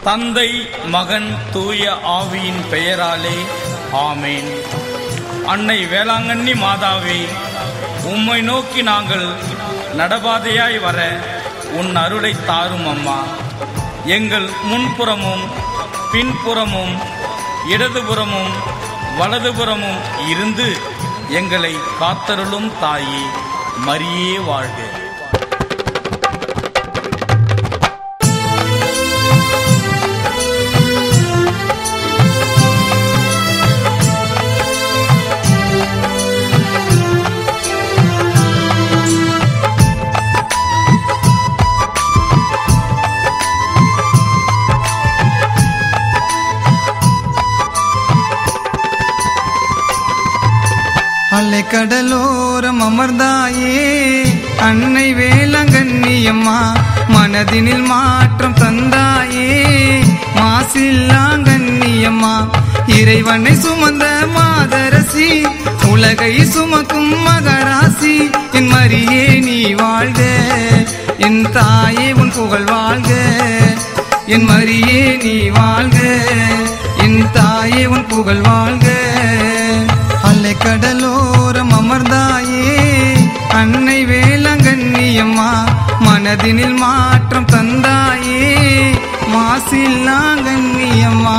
தந்தை மகன் தூய ஆவியின் பெயராலே ஆமேன். அன்னை வேளாங்கண்ணி மாதாவே, உம்மை நோக்கி நாங்கள் நடபாதையாய் வர உன் அருளை தாரும் அம்மா. எங்கள் முன்புறமும் பின்புறமும் இடதுபுறமும் வலதுபுறமும் இருந்து எங்களை காத்தருளும் தாயே, மரியே வாழ்க. கடலோரம் அமர்ந்தாயே அன்னை வேளாங்கண்ணியம்மா, மனதினில் மாற்றம் தந்தாயே மாசில்லாங்கண்ணியம்மா. இறைவனை சுமந்த மாதரசி, உலகை சுமக்கும் மகராசி, என் மரியே நீ வாழ்க, என் தாயே உன் புகழ் வாழ்க. என் மரியே நீ வாழ்க, என் தாயே உன் புகழ் வாழ்க. அலை கடலோரம் அமர்ந்தாயே அன்னை வேளாங்கண்ணியம்மா, மனதினில் மாற்றம் தந்தாயே மாசில்லாங்கண்ணியம்மா.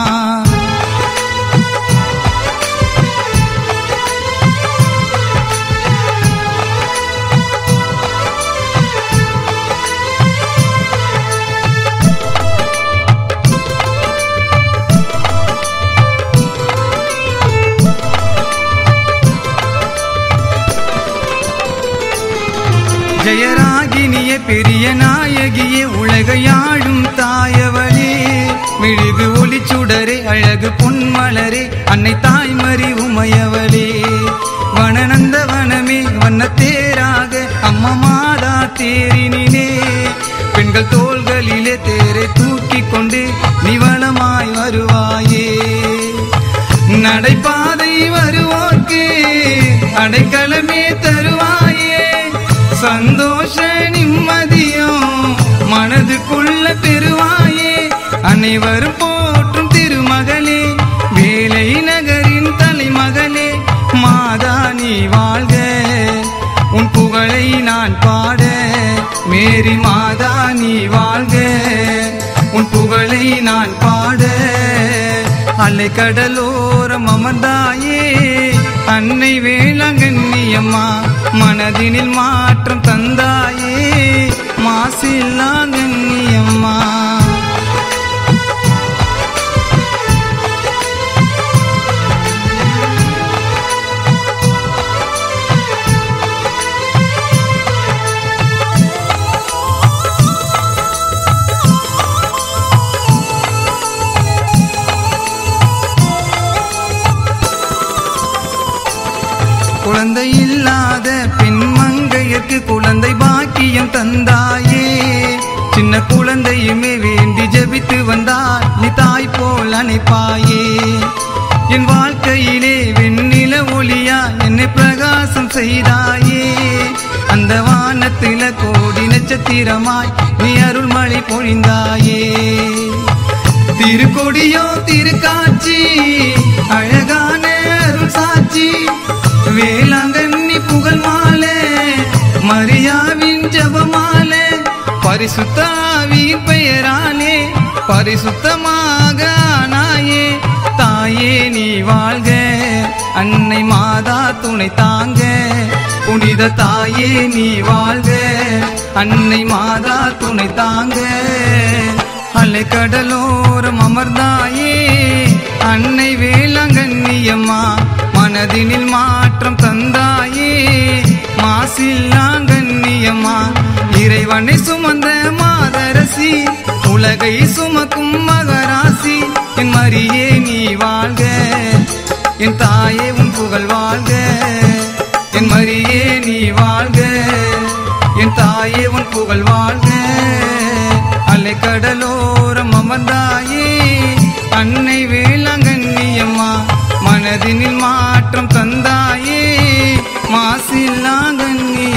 ஜெயராகினியே பெரிய நாயகியே, உலகையாழும் தாயவளே, மெழுகு ஒளிச்சுடரே அழகு பொன்மலரே, அன்னை தாய்மறி உமையவளே. வனநந்த வனமே வண்ணத்தேராக அம்மா மாதா தேரினிலே, பெண்கள் தோள்களிலே தேரை தூக்கி கொண்டு நிவனமாய் வருவாயே. நடைபாதை வருவோர்க்கு அடைக்கலமே தருவாயே, சந்தோஷ நிம்மதியும் மனதுக்குள்ள பெறுவாயே. அனைவரும் போற்றும் திருமகளே, வேலை நகரின் தலைமகளே, மாதா நீ வாழ்க, உன் புகழை நான் பாட. மேரி மாதா நீ வாழ்க, உன் புகழை நான் பாட. அலை கடலோரம் அமர்ந்தாயே அன்னை வேளாங்கண்ணியம்மா, மனதினில் மாற்றம் தந்தாயே மாசில்லாங்கண்ணியம்மா. குழந்தை இல்லாத பெண் மங்கையர்க்கு குழந்தை பாக்கியம் தந்தாயே, சின்ன குழந்தையுமே வேண்டி ஜெபித்து வந்தால் நீ தாய் போல் அணைப்பாயே. என் வாழ்க்கையிலே வெண்ணில ஒளியா என்னை பிரகாசம் செய்தாயே, அந்த வானத்தில கோடி நட்சத்திரமாய் நீ அருள்மழை பொழிந்தாயே. திருக்கொடியோ திருக்காட்சி, அழகான அருள் சாட்சி, வேளாங்கண்ணி புகழ் மாலை, மரியாவின் ஜபமாலை, பரிசுத்த ஆவியின் பெயராலே பரிசுத்தமாக ஆனாயே. தாயே நீ வாழ்க, அன்னை மாதா துணை தாங்க. புனித தாயே நீ வாழ்க, அன்னை மாதா துணை தாங்க. அலை கடலோரம் அமர்ந்தாயே அன்னை வேளாங்கண்ணியம்மா, மனதினில் மாற்றம் தந்தாயே மாசில்லாங்கண்ணியம்மா. இறைவனை சுமந்த மாதரசி, உலகை சுமக்கும் மகராசி, என் மரியே நீ வாழ்க, என் தாயே உன் புகழ் வாழ்க. என் மரியே நீ வாழ்க, என் தாயே உன் புகழ் வாழ்க. அலை கடலோரம் அமர்ந்தாயே அன்னை வேளாங்கண்ணியம்மா, மனதினில் மாற்றம் தந்தாயே மாசில்லாங்கண்ணி.